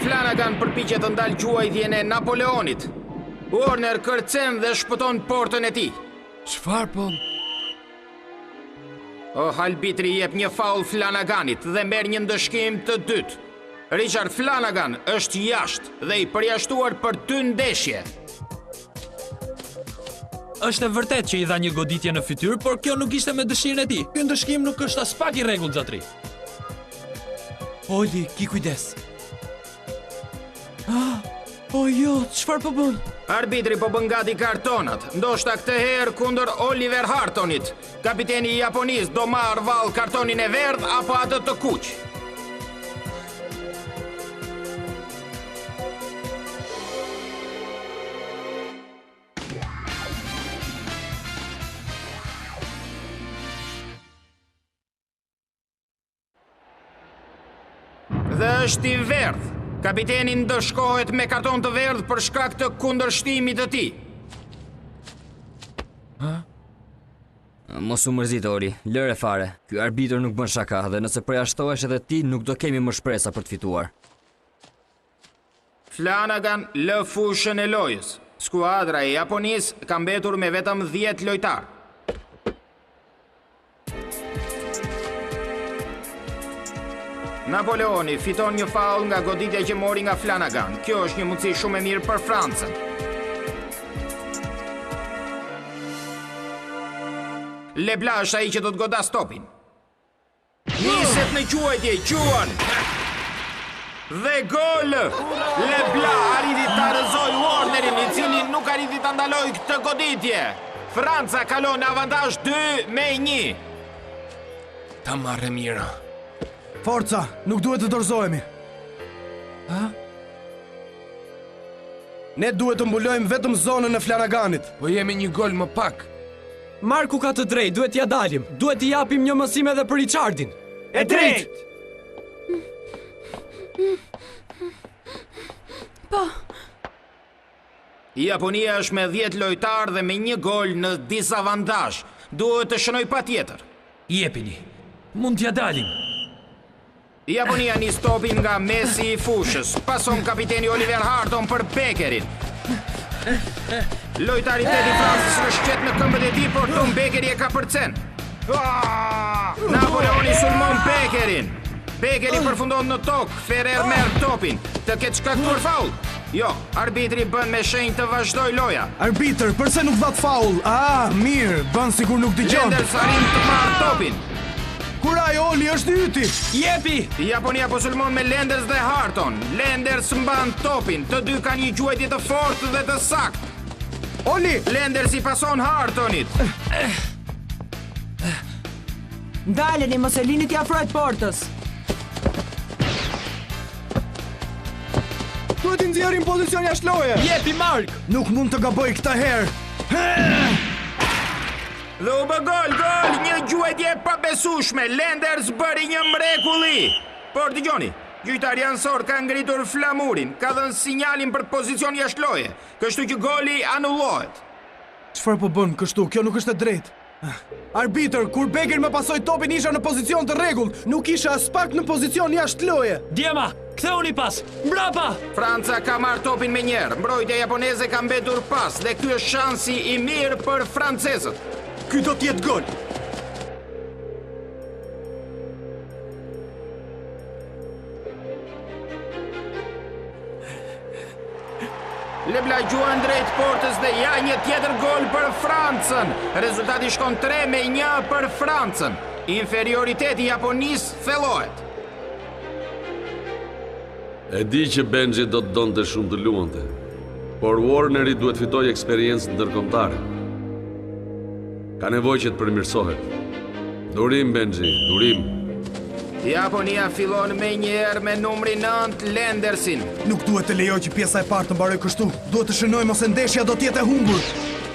Flanagan përpiqet të ndalë quajtjen e Napoleonit. Warner kërcen dhe shpëton portën e tij. Çfarë po? Arbitri jep një faul Flanaganit dhe merr një ndëshkim të dytë. Richard Flanagan është jashtë dhe i përjashtuar për 2 ndeshje. Është e vërtet që i dha një goditje në fytyrë, por kjo nuk ishte me dëshirën e tij. Ky ndëshkim nuk është as pak i rregullt, zotri. Oli, ki kujdes. O jo, çfarë po bën? Arbitri po bën gati kartonat, ndoshta këtë herë kundër Oliver Hartonit. Kapiteni i Japonisë do marr vallë kartonin e verdh apo atë të kuq. Dhe është i verdh. Kapiteni ndëshkohet me karton të verdh për shkak të kundërshtimit të tij. Mos u mërzit, Oli, lëre fare. Ky arbitër nuk bën shaka dhe nëse përjashtohesh edhe ti, nuk do kemi më shpresa për të fituar. Flanagan lë fushën e lojës. Skuadra e Japonisë ka mbetur me vetëm 10 lojtarë. Napoleoni fiton një faul nga goditja që mori nga Flanagan. Kjo është një mundësi shumë e mirë për Francën. Lebla është ai që do të godas topin. Niset në quajtje, quan. Dhe gol! Lebla arriti ta rrëzoj Warnerin, i cili nuk arriti ta ndaloj këtë goditje. Franca kalon në avantazh 2-1. Ta marrë mira. Forca, nuk duhet të dorëzohemi. Ne duhet të mbulojmë vetëm zonën e Flanaganit. Po jemi një gol më pak. Marku ka të drejtë, duhet t'ia dalim. Duhet t'i japim një mësim edhe për Richardin. E drejt! Po. Japonia është me 10 lojtarë dhe me një gol në disavantazh. Duhet të shënoj patjetër. Jepini. Mund t'ia dalim. Japonia nis topin nga mesi i fushës. Pason kapiteni Oliver Harton për Bekerin. Lojtari 8 i Francës rëshqet në këmbët e tij, por Tom Bekeri e ka përcen. Napoleoni sulmon Bekerin. Bekeri përfundon në tokë, Ferrer merr topin. Të ketë shkaktuar faul? Jo, arbitri bën me shenjë të vazhdoj loja. Arbitër, përse nuk vat faul? Mirë, bën sigur nuk dëgjon. Lenders arrin të marrë topin. Kuraj, Oli, është yti! Jepi! Japonia po sulmon me Lenders dhe Harton. Lenders mban topin, të dy kanë një quajtje të fortë dhe të saktë. Oli! Lenders i pason Hartonit. Ndaleni, mos e lini t'i afrohet portës. Duhet i nxjerrim pozicion jashtë loje. Jepi, Mark! Nuk mund të gaboj këtë herë. Dhe u bë gol, një gjuajtje pabesueshme. Lenders bëri një mrekulli. Por dëgjoni, gjyqtari ansor ka ngritur flamurin, ka dhënë sinjalin për pozicion jashtë loje, kështu që goli anullohet. Çfarë po bën kështu? Kjo nuk është e drejtë. Arbitër, kur Becker më pasoi topin isha në pozicion të rregullt, nuk isha as pak në pozicion jashtë loje. Djema, ktheuni pas. Mbrapa! Franca ka marrë topin me njerë, mbrojtja japoneze ka mbetur pas dhe ky është shansi i mirë për francezët. Ky do t'jetë gol. Lebla gjuan drejt portës dhe ja një tjetër gol për Francën. Rezultati shkon 3-1 për Francën. Inferioriteti japonisë thellohet. E di që Benji do të donte shumë të luante, por Warneri duhet fitoj eksperiencë ndërkombëtare. Ka nevojë që të përmirësohet. Durim, Benji, durim. Japonia fillon me njerë me numri 9 Lendersin. Nuk duhet të lejoj që pjesa e parë të mbaroj kështu. Duhet të shënojmë ose ndeshja do t'jetë e humbur.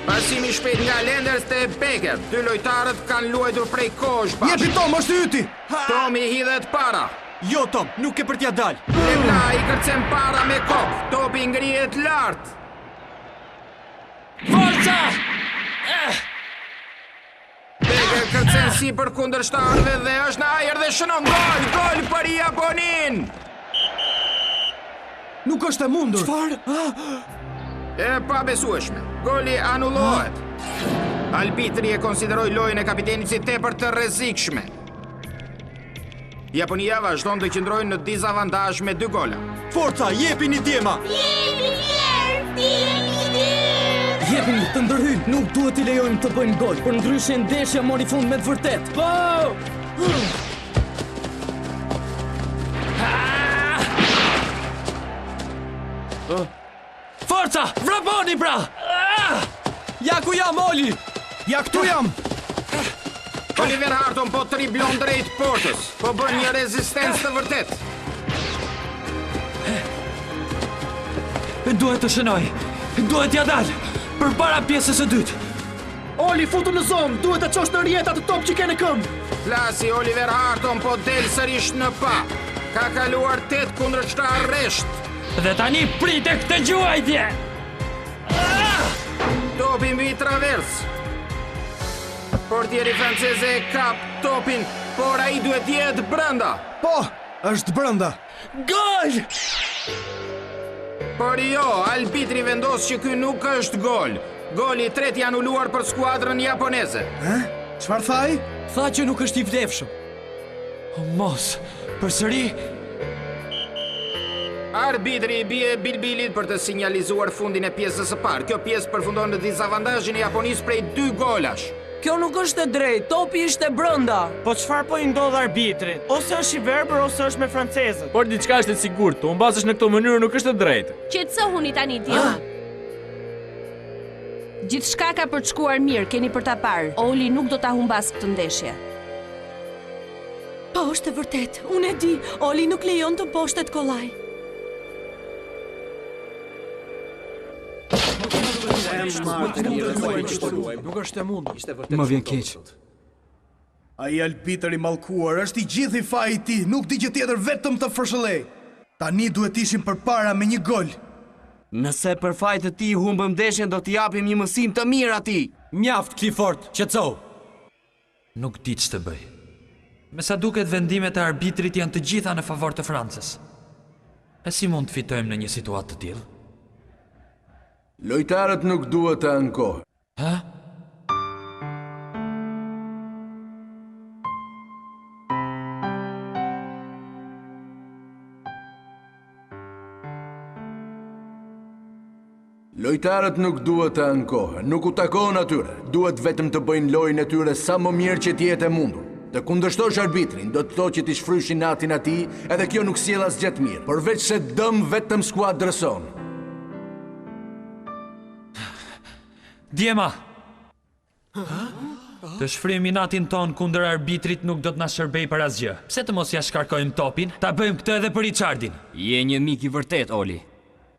Pasimi shpejt nga Lenders te Becker. Dy lojtarët kanë luajtur prej kohësh bashkë. Jepi Tom, është yti. Tomi hidhet para. Jo, Tom, nuk e për t'ja dal. Lebla i kërcen para me kopë. Topi ngrihet lart. Forca! Becker kërcen si për kundërshtarëve dhe është në ajër dhe shënon gol. Gol për Japonin. Nuk është e mundur. E pa besueshme. Goli anullohet. Arbitri e konsideroi lojën e kapitenit si tepër të rrezikshme. Japonia vazhdon të qëndrojë në dizavantazh me 2 gola. Forca, jepini Djema. Jepini të ndërhyjnë. Nuk duhet i lejojmë të bëjnë gol, për ndryshe ndeshja mori fund me të vërtet. Forca! Vraponi pra! Ja ku jam, Oli! Ja këtu jam. Oliver Harton po triblon drejt portës. Po bën një rezistencë të vërtet. Duhet të shënoj. Duhet t'ja dal. Për para pjesës së dytë. Oli, futu në zonë. Duhet të çosh në rjetat të top që ke në këmbë. Flasi Oliver Harton po del sërish në pa. Ka kaluar 8 kundërshtar rresht. Dhe tani prite këtë gjuajtje. Topi mbi travers. Portieri franceze e kap topin, por ai duhet jetë brenda. Po, është brenda. Gol! Por jo, arbitri vendos që ky nuk është gol. Goli i tretë i anuluar për skuadrën japoneze. Çfarë thaj? Tha që nuk është i vlefshëm. Mos, përsëri. Arbitri i bie bilbilit për të sinjalizuar fundin e pjesës së parë. Kjo pjesë përfundon në dizavantazhin e Japonisë prej 2 golash. Kjo nuk është e drejtë, topi ishte brenda. Po çfarë po i ndodh arbitrit? Ose është i verbër ose është me francezët. Por diçka është e sigurt, të humbasesh në këtë mënyrë nuk është e drejtë. Qetësohuni tani Djema. Gjithçka ka për të shkuar mirë, keni për ta parë. Oli nuk do ta humbas këtë ndeshje. Po, është e vërtet. Unë e di, Oli nuk lejon të poshtet kollaj. Nuk është e mundur. Më vjen keq. Ai arbitër i mallkuar është i gjithë i faji i tij, nuk di gjë tjetër vetëm të fërshëllej. Tani duhet ishim përpara me 1 gol. Nëse për fajt të ti humbëm ndeshjen, do t'i japim një mësim të mirë atij. Mjaft, Clifford, qetëso. Nuk di ç'të bëj. Me sa duket vendimet e arbitrit janë të gjitha në favor të Francës. E si mund të fitojmë në një situatë të tillë? Lojtarët nuk duhet të ankohen. Ha? Lojtarët nuk duhet të ankohen, nuk u takon atyre. Duhet vetëm të bëjnë lojën e tyre sa më mirë që t'jetë e mundur. Të kundërshtosh arbitrin, do të thotë që t'i shfryshin natin atij, edhe kjo nuk sjell asgjë të mirë, përveç se dëm vetëm skuadrën sonë. Djema! Të shfrymi natin ton kundër arbitrit nuk do të na shërbej për asgjë. Pse të mos ja shkarkojmë topin? Ta bëjmë këtë edhe për Richardin. Je një mik i vërtet, Oli.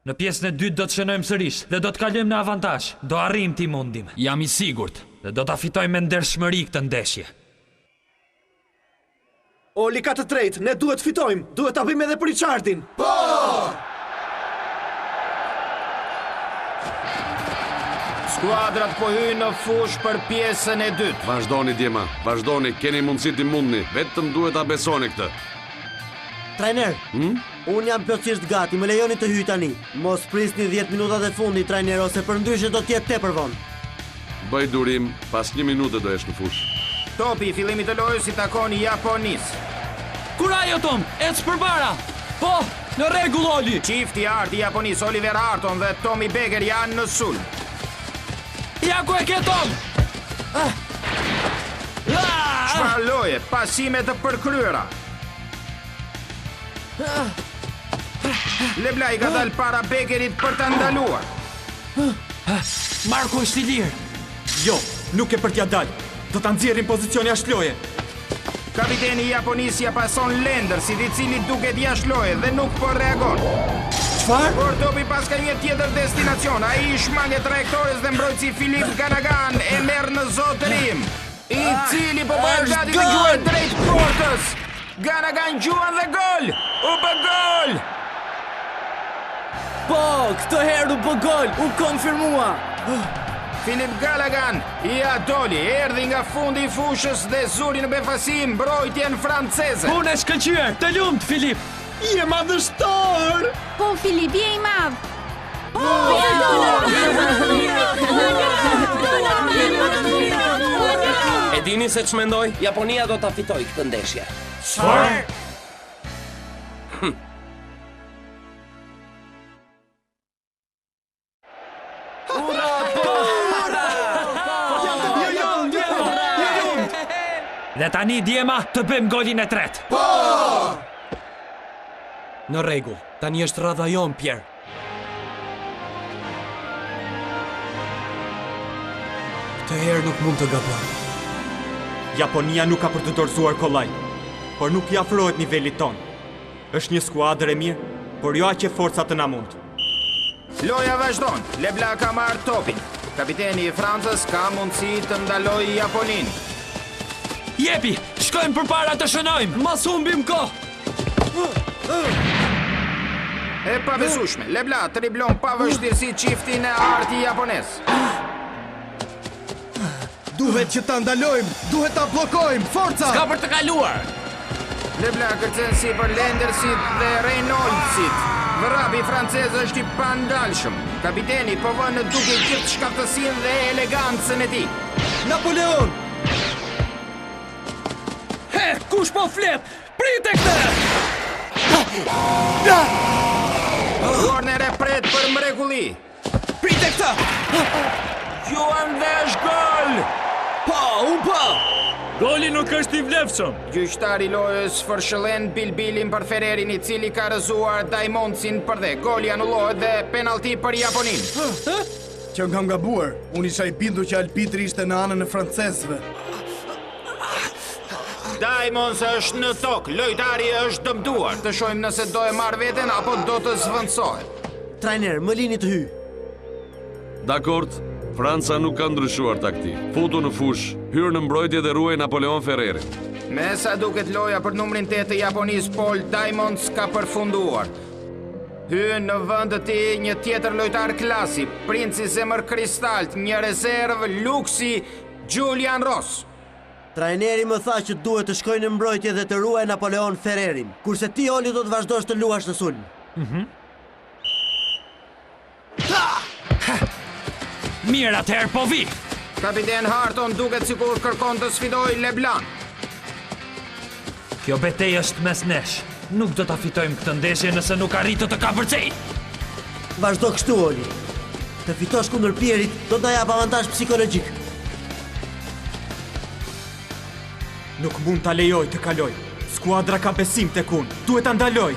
Në pjesën e dytë do të shënojmë sërish dhe do të kalojmë në avantazh. Do arrijmë ti mundim. Jam i sigurt dhe do ta fitojmë me ndershmëri këtë ndeshje. Oli ka të drejtë, ne duhet fitojmë. Duhet ta bëjmë edhe për Richardin. Po! Skuadrat po hyjnë në fush për pjesën e dytë. Vazhdoni Djema, vazhdoni, keni mundësi t'i mundni, vetëm duhet ta besoni këtë. Trajner, unë jam plotësisht gati, më lejoni të hyj tani. Mos prisni 10 minutat e fundit, trajner, ose përndryshe do t'jetë tepër vonë. Bëj durim, pas 1 minute do jesh në fush. Topi i fillimit të lojës i takon Japonis. Kur ajo Tom, ec përbara. Po, në rregull Oli. Çifti i artë i Japonis, Oliver Harton dhe Tommy Becker janë në sulm. Ja ku e ke Tom. Çfarë loje, pasime të përkryera. Lebla i ka dalë para Beckerit për ta ndaluar. Marko është i lirë. Jo, nuk e për t'ja dalë. Do ta nxjerrin pozicioni jashtë loje. Kapiteni i Japonisë ja pason Lendersit, i cili duket jashtë loje dhe nuk po reagon. Çfarë? Por topi pas ka një tjetër destinacion. Ai i shmange trajektores dhe mbrojtësi Filip Ganagan e merr në zotërim, i cili po bëhet gati të gjuajë drejt portës. Ganagan gjuan dhe gol! U bë gol! Po, këtë herë u bë gol, u konfirmua. Filip Gallaghan ja doli, erdhi nga fundi i fushës dhe zuri në befasim mbrojtjen franceze. Unë e shkëlqyer, të lumt Filip. Je madhështor! Po, Filip, je i madh. E dini se ç'mendoj? Japonia do ta fitoj këtë ndeshje. Çfarë? Dhe tani Djema të bëjmë golin e tretë. Po! Në rregull, tani është radha jon, Pierre. Këtë herë nuk mund të gaboj. Japonia nuk ka për të dorëzuar kollaj, por nuk i afrohet nivelit ton. Është një skuadër e mirë, por jo aq e forca të na mund. Loja vazhdon. Lebla ka marrë topin. Kapiteni i Francës ka mundësi të ndalojë Japoninë. Jepi, shkojmë përpara të shënojmë. Mos humbim kohë. E pabesueshme, Lebla triblon pa vështirësi çiftin e arti japonez. Duhet që ta ndalojmë, duhet ta bllokojmë, forca! S'ka për të kaluar. Lebla kërcen si për Lendersit dhe Reynoldsit. Vrapi francez është i pandalshëm. Kapiteni po vën në duke gjithë shkaftësinë dhe elegancën e tij. Napoleon! Kush po flet? Prite këtë! Corner e pret për mrekulli. Prite këtë! Juan dhe është gol! Po! Goli nuk është i vlefshëm. Gjyqtari i lojës fërshëllen bilbilin për Ferrerin, i cili ka rëzuar Diamondsin për dhe. Goli anullohet dhe penalti për Japoninë. Që nga gabuar, unë isha i bindur që arbitri ishte në anën e francezëve. Diamonds është në tokë, lojtari është dëmtuar. Të shohim nëse do e marr veten apo do të zvendësohet. Trajner, më lini të hy. Dakord, Franca nuk ka ndryshuar taktik. Futu në fush, hyrë në mbrojtje dhe ruaj Napoleon Ferrerin. Me sa duket loja për numrin 8 të Japonisë, Paul Diamonds ka përfunduar. Hyn në vend të tij një tjetër lojtar klasi, princi zemër kristalt, një rezervë luksi, Julian Ross. Trajneri më tha që duhet të shkojnë në mbrojtje dhe të ruaj Napoleon Ferrerin, kurse ti Oli do të vazhdosh të luash në sulm. Mirë, atëherë po vi. Kapiten Harton duket sikur kërkon të sfidojë Leblan. Kjo betejë është mes nesh. Nuk do ta fitojmë këtë ndeshje nëse nuk arritë të kapërcej. Vazhdo kështu, Oli. Të fitosh kundër Pierrit do të jap avantazh psikologjik. Nuk mund ta lejoj të kaloj. Skuadra ka besim tek unë. Duhet ta ndaloj.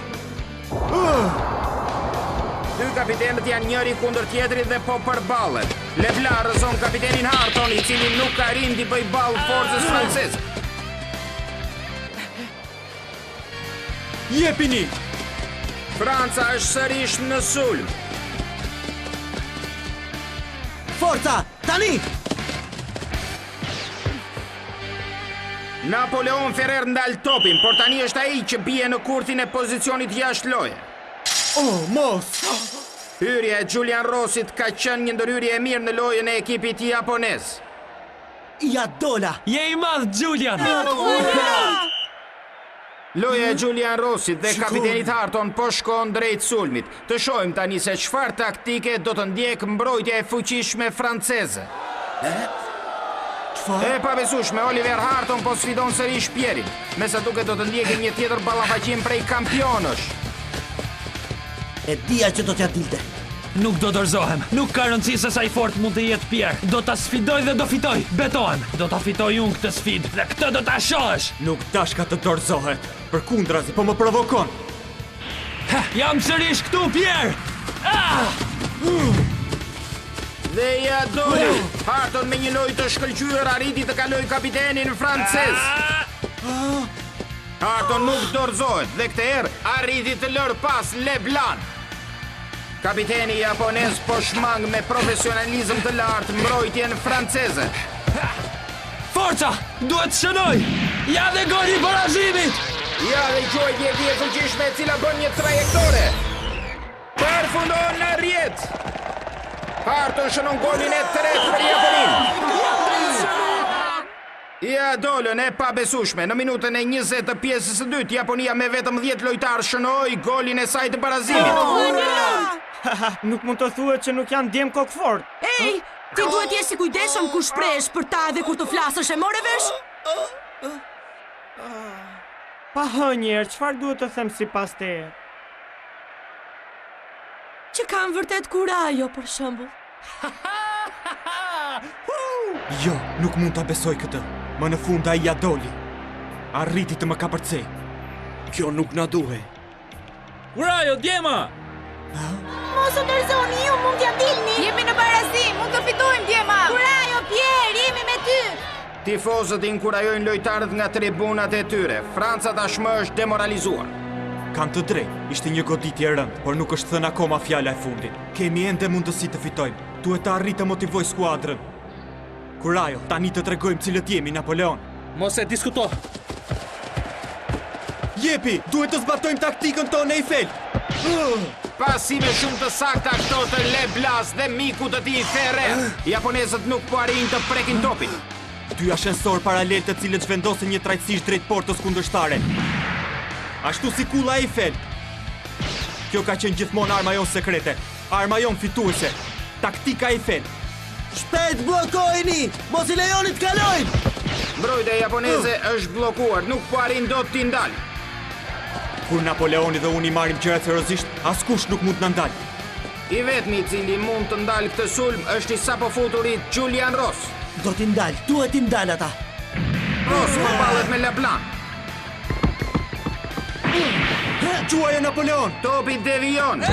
Dy kapitenët janë njëri kundër tjetrit dhe po përballen. Lebla rrezon kapitenin Harton, i cili nuk arrin t'i bëjë ball forcës franceze. Jepini! Franca është sërish në sulm. Forca, tani! Napoleon Ferrer ndal topin, por tani është ai që bie në kurthin e pozicionit jashtë loje. Oh, mos! Hyrja e Julian Rossit ka qenë një ndërhyrje e mirë në lojën e ekipit japonez. Ja dola! Je i madh, Julian! Loja e Julian Rossit dhe kapitenit Harton po shkon drejt sulmit. Të shohim tani se çfarë taktike do të ndjek mbrojtja e fuqishme franceze. E pabesueshme, Oliver Harton po sfidon sërish Pierin. Me sa duket do të ndjekim një tjetër ballafaqim prej kampionësh. E dija që do t'ja dilte. Nuk do dorëzohem. Nuk ka rëndësi se sa i fort mund të jetë Pierre. Do ta sfidoj dhe do fitoj. Betohem. Do ta fitoj unë këtë sfidë dhe këtë do ta shohësh. Nuk dashka të dorëzohet. Përkundrazi, po më provokon. Jam sërish këtu, Pierre. Dhe ja doli. Harton me një lojë të shkëlqyer arriti të kaloj kapitenin francez. Harton nuk dorëzohet dhe këtë herë arriti të lërë pas Leblanc. Kapiteni japonez po shmang me profesionalizëm të lartë mbrojtjen franceze. Forca! Duhet të shënoj! Ja dhe goli i barazimit! Ja dhe gjojtje e fuqishme e cila bën një trajektore. Përfundon në rjet. Harton shënon golin e tretë për Japonin. Ja dolën e pabesueshme. Në minutën e 20 të pjesës së dytë, Japonia me vetëm 10 lojtarë shënoi golin e saj të barazimit. Nuk mund të thuhet që nuk janë djem kokfort. Ej, ti duhet jesh i kujdesshëm kur shprehesh për ta edhe kur të flasësh, e more vesh? Pa hënjer, çfarë duhet të them sipas teje? Që kam vërtet kurajo, për shembull. Jo, nuk mund ta besoj këtë. Më në fund ai ja doli. Arriti të më kapërcej. Kjo nuk na duhej. Kurajo, djema! Mos u dorëzoni, ju mund t'ja dilni. Jemi në barazim, mund të fitojmë, djema. Kurajo, Pierre, jemi me ty. Tifozët inkurajojnë lojtarët nga tribunat e tyre. Franca tashmë është demoralizuar. Kanë të drejtë, ishte një goditje e rëndë, por nuk është thënë akoma fjala e fundit. Kemi ende mundësi të fitojmë. Duhet të arrit të motivoj skuadrën. Kurajo, tani të tregojmë cilët jemi, Napoleon. Mos e diskuto. Jepi, duhet të zbatojmë taktikën tonë, Eiffel. Pasime shumë të sakta këto të Leblanc dhe miku të tij Ferrer. Japonezët nuk po arrin të prekin topin. Dy ashensor paralel të cilët zhvendosin një trajtësisht drejt portës kundërshtare. Ashtu si kulla Eiffel. Kjo ka qenë gjithmonë arma jonë sekrete, arma jonë fituese. Taktika Eiffel. Shpejt bllokojeni! Mos i lejoni të kalojnë! Mbrojtja japoneze është bllokuar, nuk po arrin dot t'i ndalë. Kur Napoleoni dhe unë i marrim gjërat seriozisht, askush nuk mund të na ndalë. I vetmi i cili mund të ndalë këtë sulm është i sapo futurit Julian Ross. Do t'i ndalë, duhet t'i ndalë ata. Ross përballet me Leblanc. Quaja Napoleon! Topi devion.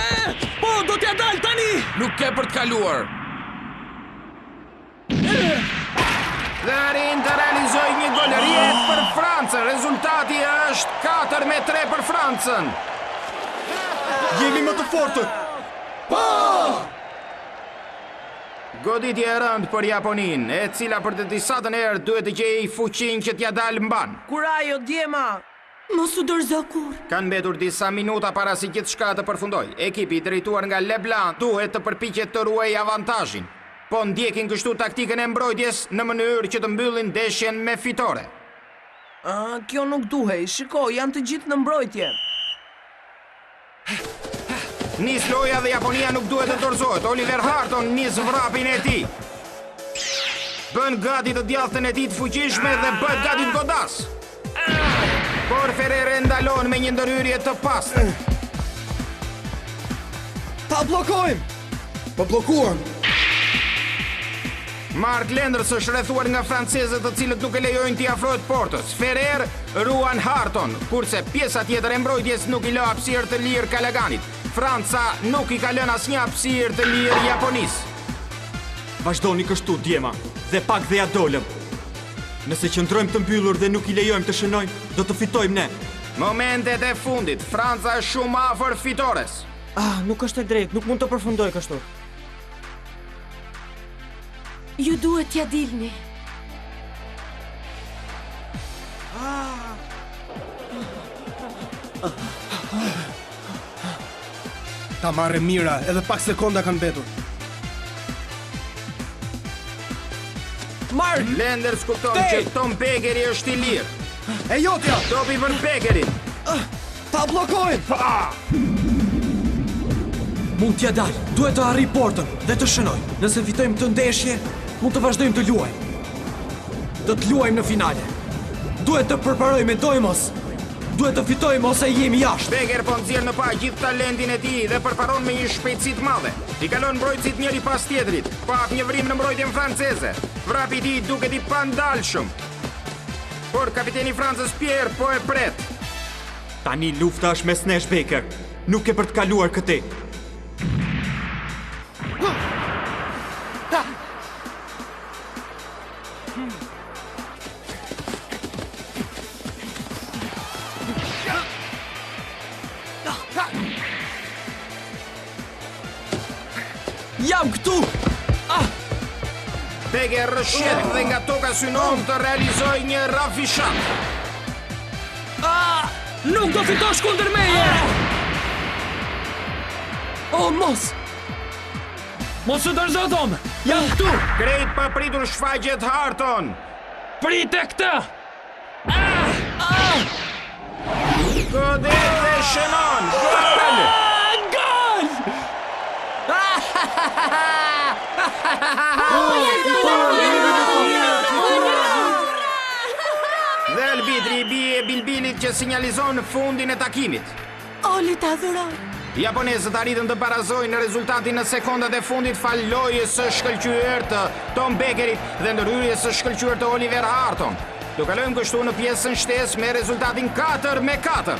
Po, do t'ja dalë tani! Nuk ke për të kaluar. Dhe arrin të realizoj një gol rjet për Francën. Rezultati është 4-3 për Francën. Jemi më të fortët. Po! Goditje e rëndë për Japonin, e cila për të disatën herë duhet të gjejë fuqinë që t'ja dalë mban. Kurajo, djema! Mos u dorëzo kur. Kanë mbetur disa minuta para se gjithçka të përfundojë. Ekipi i drejtuar nga Leblanc duhet të përpiqet të ruajë avantazhin. Po ndjekin kështu taktikën e mbrojtjes në mënyrë që të mbyllin ndeshjen me fitore. Kjo nuk duhej, shiko, janë të gjithë në mbrojtje. Nis loja dhe Japonia nuk duhet të dorëzohet. Oliver Harton nis vrapin e tij. Bën gati të djalltën e tij të fuqishme dhe bëhet gati të godas. Por Ferrer e ndalon me një ndërhyrje të pastër. Ta bllokojmë! Po bllokuam. Mark Lenders është rrethuar nga francezët të cilët nuk e lejojnë t'i afrohet portës. Ferrer ruan Harton, kurse pjesa tjetër e mbrojtjes nuk i lë hapësirë të lirë Kalaganit. Franca nuk i ka lënë asnjë hapësirë të lirë Japonisë. Vazhdoni kështu, djema, dhe pak dhe ja dolëm. Nëse qëndrojmë të mbyllur dhe nuk i lejojmë të shënojmë, do të fitojmë ne. Momentet e fundit, Franca është shumë afër fitores. Nuk është e drejtë, nuk mund të përfundoj kështu. Ju duhet t'ja dilni. Ta marrë mira, edhe pak sekonda kanë betur. Mark! Lenders kupton që Tom Bekeri është i lirë. E jotja! Topi për Bekerin. Ta bllokojnë! Mund t'ja dal, duhet të arri portën dhe të shënoj. Nëse fitojmë këtë ndeshje, mund të vazhdojmë të luajmë. Do të luajmë në finale. Duhet të përparojmë me dojmos. Duhet të fitojmë ose jemi jashtë. Beker po nxjerr në pa gjithë talentin e tij dhe përparon me një shpejtësi të madhe. I kalon mbrojtësit njëri pas tjetrit. Pak një vrim në mbrojtjen franceze. Vrapi i tij duket i pandalshëm. Por kapiteni i Francës Pierre po e pret. Tani lufta është mes nesh, Beker. Nuk e për të kaluar këtë. Jam këtu! Beker rëshqet dhe nga toka synon të realizoj një rafishat. Nuk do fitosh kundër meje! O, mos! Mos u dorëzo, Tom! Jam këtu! Krejt pa pritur shfaqet Harton. Prite këtë! Godet dhe shënon! Gol! Gol! Dhe arbitri i bie bilbilit që sinjalizon fundin e takimit. Oli ta dhuron. Japonezët arritën të barazojnë rezultatin në sekondat e fundit fal lojës së shkëlqyer të Tom Bekerit dhe ndërhyrjes së shkëlqyer të Oliver Harton. Do kalojmë kështu në pjesën shtesë me rezultatin 4-4.